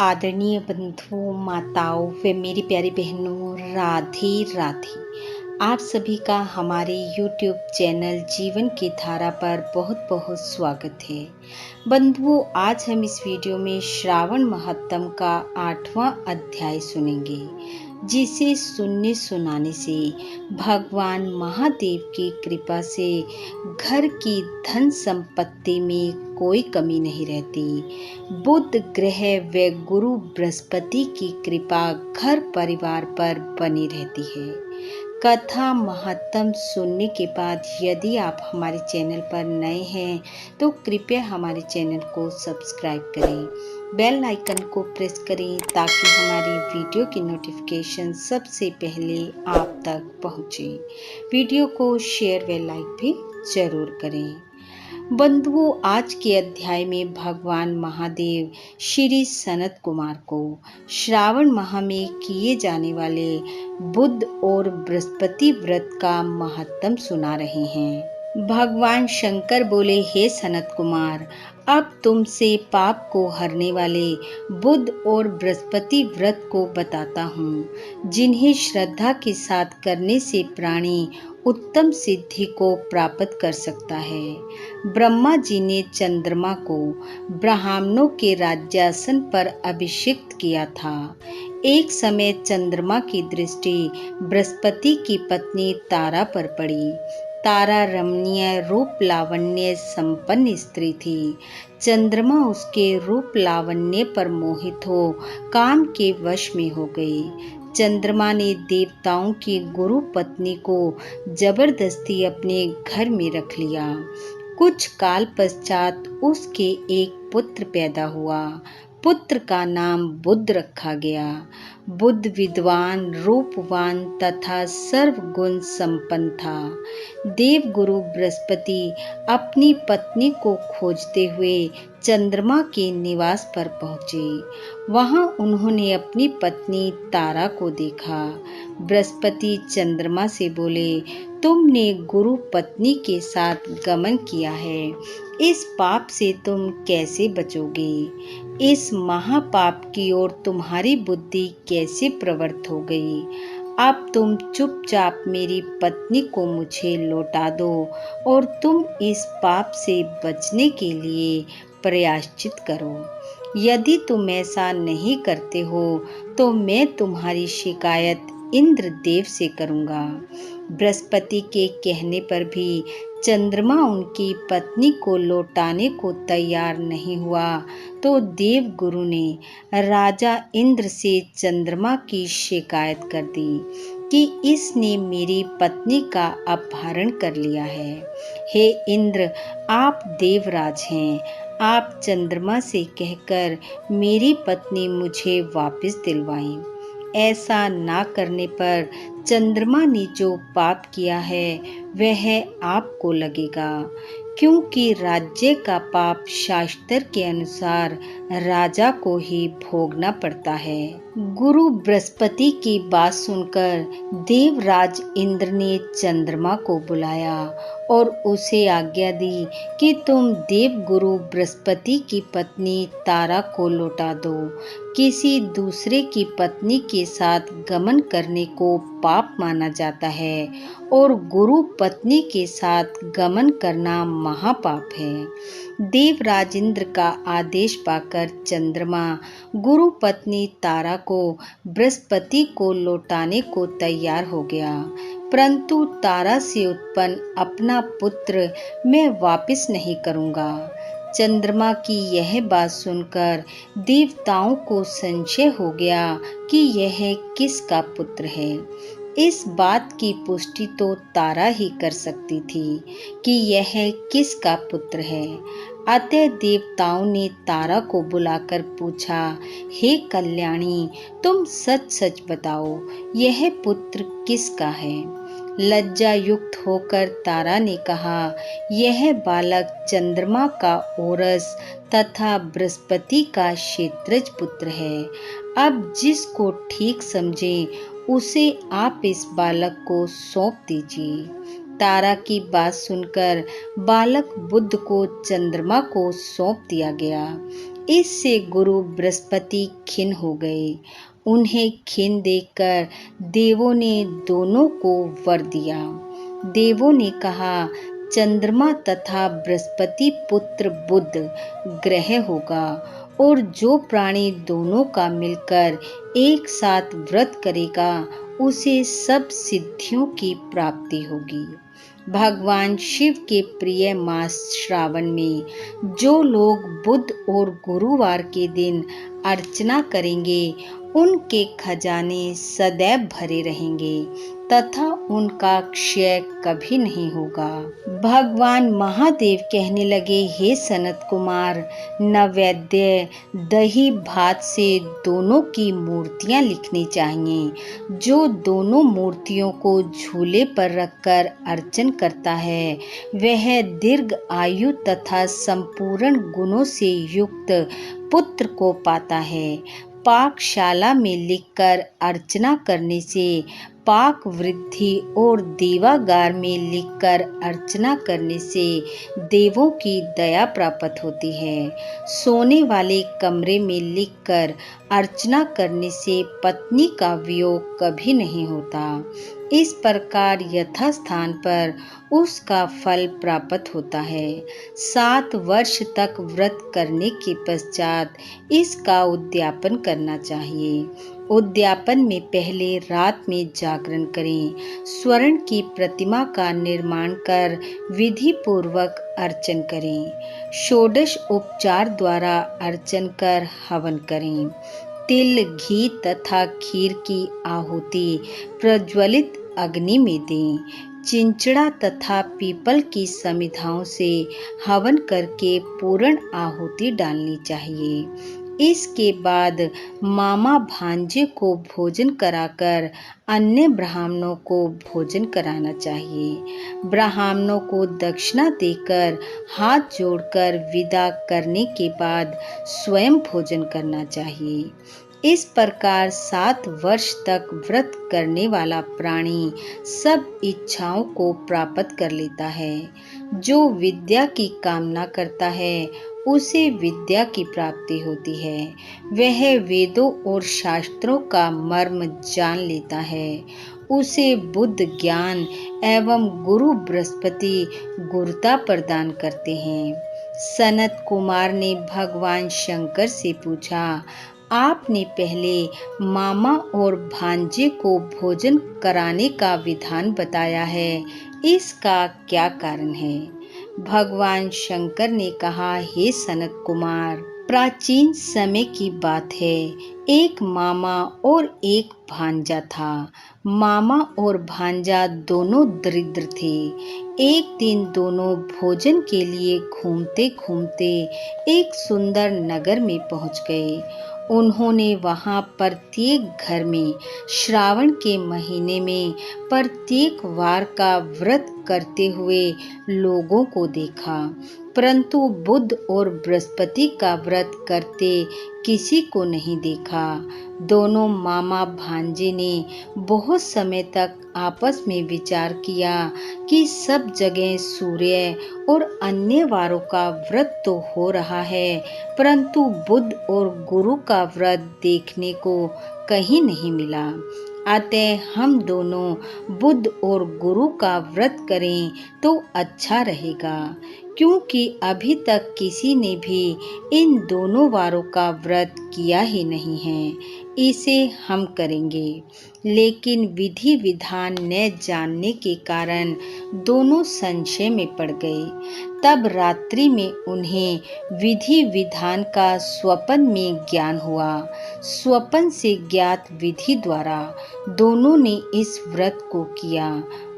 आदरणीय बंधुओं, माताओं व मेरी प्यारी बहनों, राधे राधे। आप सभी का हमारे YouTube चैनल जीवन की धारा पर बहुत बहुत स्वागत है। बंधुओं, आज हम इस वीडियो में श्रावण महात्म का 8वां अध्याय सुनेंगे, जिसे सुनने सुनाने से भगवान महादेव की कृपा से घर की धन संपत्ति में कोई कमी नहीं रहती। बुध ग्रह व गुरु बृहस्पति की कृपा घर परिवार पर बनी रहती है। कथा महात्म सुनने के बाद यदि आप हमारे चैनल पर नए हैं तो कृपया हमारे चैनल को सब्सक्राइब करें, बेल आइकन को प्रेस करें ताकि हमारी वीडियो की नोटिफिकेशन सबसे पहले आप तक पहुंचे। वीडियो को शेयर व लाइक भी जरूर करें। बंधुओं, आज के अध्याय में भगवान महादेव श्री सनत कुमार को श्रावण माह में किए जाने वाले बुध और बृहस्पति व्रत का महात्म सुना रहे हैं। भगवान शंकर बोले, हे सनत कुमार, अब तुमसे पाप को हरने वाले बुध और बृहस्पति व्रत को बताता हूँ, जिन्हें श्रद्धा के साथ करने से प्राणी उत्तम सिद्धि को प्राप्त कर सकता है। ब्रह्मा जी ने चंद्रमा को ब्राह्मणों के राज्यासन पर अभिषिक्त किया था। एक समय चंद्रमा की दृष्टि बृहस्पति की पत्नी तारा पर पड़ी। तारा रमणीय रूप लावण्य संपन्न स्त्री थी। चंद्रमा उसके रूप लावण्य पर मोहित हो काम के वश में हो गई। चंद्रमा ने देवताओं की गुरु पत्नी को जबरदस्ती अपने घर में रख लिया। कुछ काल पश्चात उसके एक पुत्र पैदा हुआ। पुत्र का नाम बुध रखा गया। बुध विद्वान, रूपवान तथा सर्वगुण संपन्न था। देव गुरु बृहस्पति अपनी पत्नी को खोजते हुए चंद्रमा के निवास पर पहुँचे। वहां उन्होंने अपनी पत्नी तारा को देखा। बृहस्पति चंद्रमा से बोले, तुमने गुरु पत्नी के साथ गमन किया है, इस पाप से तुम कैसे बचोगे? इस महापाप की ओर तुम्हारी बुद्धि कैसे प्रवृत्त हो गई? अब तुम चुपचाप मेरी पत्नी को मुझे लौटा दो और तुम इस पाप से बचने के लिए प्रायश्चित करो। यदि तुम ऐसा नहीं करते हो तो मैं तुम्हारी शिकायत इंद्र देव से करूँगा। बृहस्पति के कहने पर भी चंद्रमा उनकी पत्नी को लौटाने को तैयार नहीं हुआ तो देव गुरु ने राजा इंद्र से चंद्रमा की शिकायत कर दी कि इसने मेरी पत्नी का अपहरण कर लिया है। हे इंद्र, आप देवराज हैं, आप चंद्रमा से कहकर मेरी पत्नी मुझे वापस दिलवाएं। ऐसा ना करने पर चंद्रमा ने जो पाप किया है वह आपको लगेगा, क्योंकि राज्य का पाप शास्त्र के अनुसार राजा को ही भोगना पड़ता है। गुरु बृहस्पति की बात सुनकर देवराज इंद्र ने चंद्रमा को बुलाया और उसे आज्ञा दी कि तुम देव गुरु बृहस्पति की पत्नी तारा को लौटा दो। किसी दूसरे की पत्नी के साथ गमन करने को पाप माना जाता है और गुरु पत्नी के साथ गमन करना महापाप है। देवराज इंद्र का आदेश पाकर चंद्रमा गुरु पत्नी तारा को बृहस्पति को लौटाने को तैयार हो गया, परंतु तारा से उत्पन्न अपना पुत्र मैं वापस नहीं करूँगा। चंद्रमा की यह बात सुनकर देवताओं को संशय हो गया कि यह किसका पुत्र है। इस बात की पुष्टि तो तारा ही कर सकती थी कि यह किसका पुत्र है। अतः देवताओं ने तारा को बुलाकर पूछा, हे कल्याणी, तुम सच सच बताओ, यह पुत्र किसका है? लज्जा युक्त होकर तारा ने कहा, यह बालक चंद्रमा का औरस तथा बृहस्पति का क्षेत्रज पुत्र है। अब जिसको ठीक समझे उसे आप इस बालक को सौंप दीजिए। तारा की बात सुनकर बालक बुध को चंद्रमा को सौंप दिया गया। इससे गुरु बृहस्पति खिन्न हो गए। उन्हें खिन्न देखकर देवों ने दोनों को वर दिया। देवों ने कहा, चंद्रमा तथा बृहस्पति पुत्र बुध ग्रह होगा और जो प्राणी दोनों का मिलकर एक साथ व्रत करेगा उसे सब सिद्धियों की प्राप्ति होगी। भगवान शिव के प्रिय मास श्रावण में जो लोग बुध और गुरुवार के दिन अर्चना करेंगे उनके खजाने सदैव भरे रहेंगे तथा उनका क्षय कभी नहीं होगा। भगवान महादेव कहने लगे, हे सनत कुमार, नैवेद्य दही भात से दोनों की मूर्तियां लिखनी चाहिए। जो दोनों मूर्तियों को झूले पर रखकर अर्चन करता है वह दीर्घ आयु तथा संपूर्ण गुणों से युक्त पुत्र को पाता है। पाकशाला में लिखकर अर्चना करने से पाक वृद्धि और देवागार में लिखकर अर्चना करने से देवों की दया प्राप्त होती है। सोने वाले कमरे में लिखकर अर्चना करने से पत्नी का वियोग कभी नहीं होता। इस प्रकार यथास्थान पर उसका फल प्राप्त होता है। 7 वर्ष तक व्रत करने के पश्चात इसका उद्यापन करना चाहिए। उद्यापन में पहले रात में जागरण करें। स्वर्ण की प्रतिमा का निर्माण कर विधि पूर्वक अर्चन करें। षोडश उपचार द्वारा अर्चन कर हवन करें। तिल, घी तथा खीर की आहुति प्रज्वलित अग्नि में दें। चिंचड़ा तथा पीपल की समिधाओं से हवन करके पूर्ण आहुति डालनी चाहिए। इसके बाद मामा भांजे को भोजन कराकर अन्य ब्राह्मणों को भोजन कराना चाहिए। ब्राह्मणों को दक्षिणा देकर हाथ जोड़कर विदा करने के बाद स्वयं भोजन करना चाहिए। इस प्रकार 7 वर्ष तक व्रत करने वाला प्राणी सब इच्छाओं को प्राप्त कर लेता है। जो विद्या की कामना करता है उसे विद्या की प्राप्ति होती है। वह वेदों और शास्त्रों का मर्म जान लेता है। उसे बुद्ध ज्ञान एवं गुरु बृहस्पति गुरुता प्रदान करते हैं। सनत कुमार ने भगवान शंकर से पूछा, आपने पहले मामा और भांजे को भोजन कराने का विधान बताया है, इसका क्या कारण है? भगवान शंकर ने कहा, हे सनत कुमार, प्राचीन समय की बात है। एक मामा और एक भांजा था। मामा और भांजा दोनों दरिद्र थे। एक दिन दोनों भोजन के लिए घूमते घूमते एक सुंदर नगर में पहुंच गए। उन्होंने वहां प्रत्येक घर में श्रावण के महीने में प्रत्येक वार का व्रत करते हुए लोगों को देखा, परंतु बुध और बृहस्पति का व्रत करते किसी को नहीं देखा। दोनों मामा भांजे ने बहुत समय तक आपस में विचार किया कि सब जगह सूर्य और अन्य वारों का व्रत तो हो रहा है, परंतु बुध और गुरु का व्रत देखने को कहीं नहीं मिला। अतः हम दोनों बुध और गुरु का व्रत करें तो अच्छा रहेगा, क्योंकि अभी तक किसी ने भी इन दोनों वारों का व्रत किया ही नहीं है। इसे हम करेंगे। लेकिन विधि विधान न जानने के कारण दोनों संशय में पड़ गए। तब रात्रि में उन्हें विधि विधान का स्वप्न में ज्ञान हुआ। स्वप्न से ज्ञात विधि द्वारा दोनों ने इस व्रत को किया।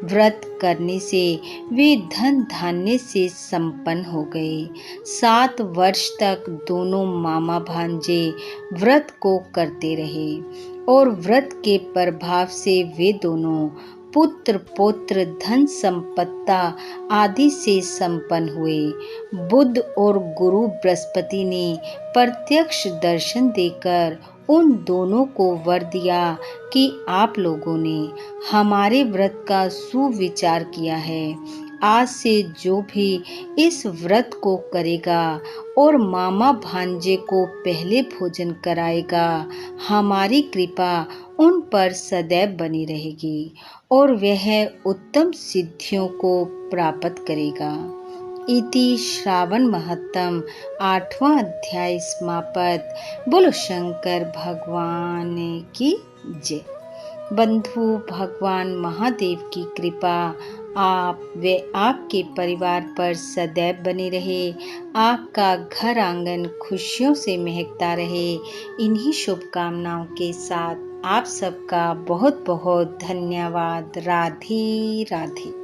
व्रत करने से वे धन धान्य से संपन्न हो गए। 7 वर्ष तक दोनों मामा भांजे व्रत को करते रहे और व्रत के प्रभाव से वे दोनों पुत्र पौत्र धन संपत्ता आदि से संपन्न हुए। बुध और गुरु बृहस्पति ने प्रत्यक्ष दर्शन देकर उन दोनों को वर दिया कि आप लोगों ने हमारे व्रत का सुविचार किया है आज से जो भी इस व्रत को करेगा और मामा भांजे को पहले भोजन कराएगा, हमारी कृपा उन पर सदैव बनी रहेगी और वह उत्तम सिद्धियों को प्राप्त करेगा। इति श्रावण महत्तम 8वां अध्याय समाप्त। बोलो शंकर भगवान की जय। बंधु, भगवान महादेव की कृपा आप व आपके परिवार पर सदैव बनी रहे। आपका घर आंगन खुशियों से महकता रहे। इन्हीं शुभकामनाओं के साथ आप सबका बहुत बहुत धन्यवाद। राधे राधे।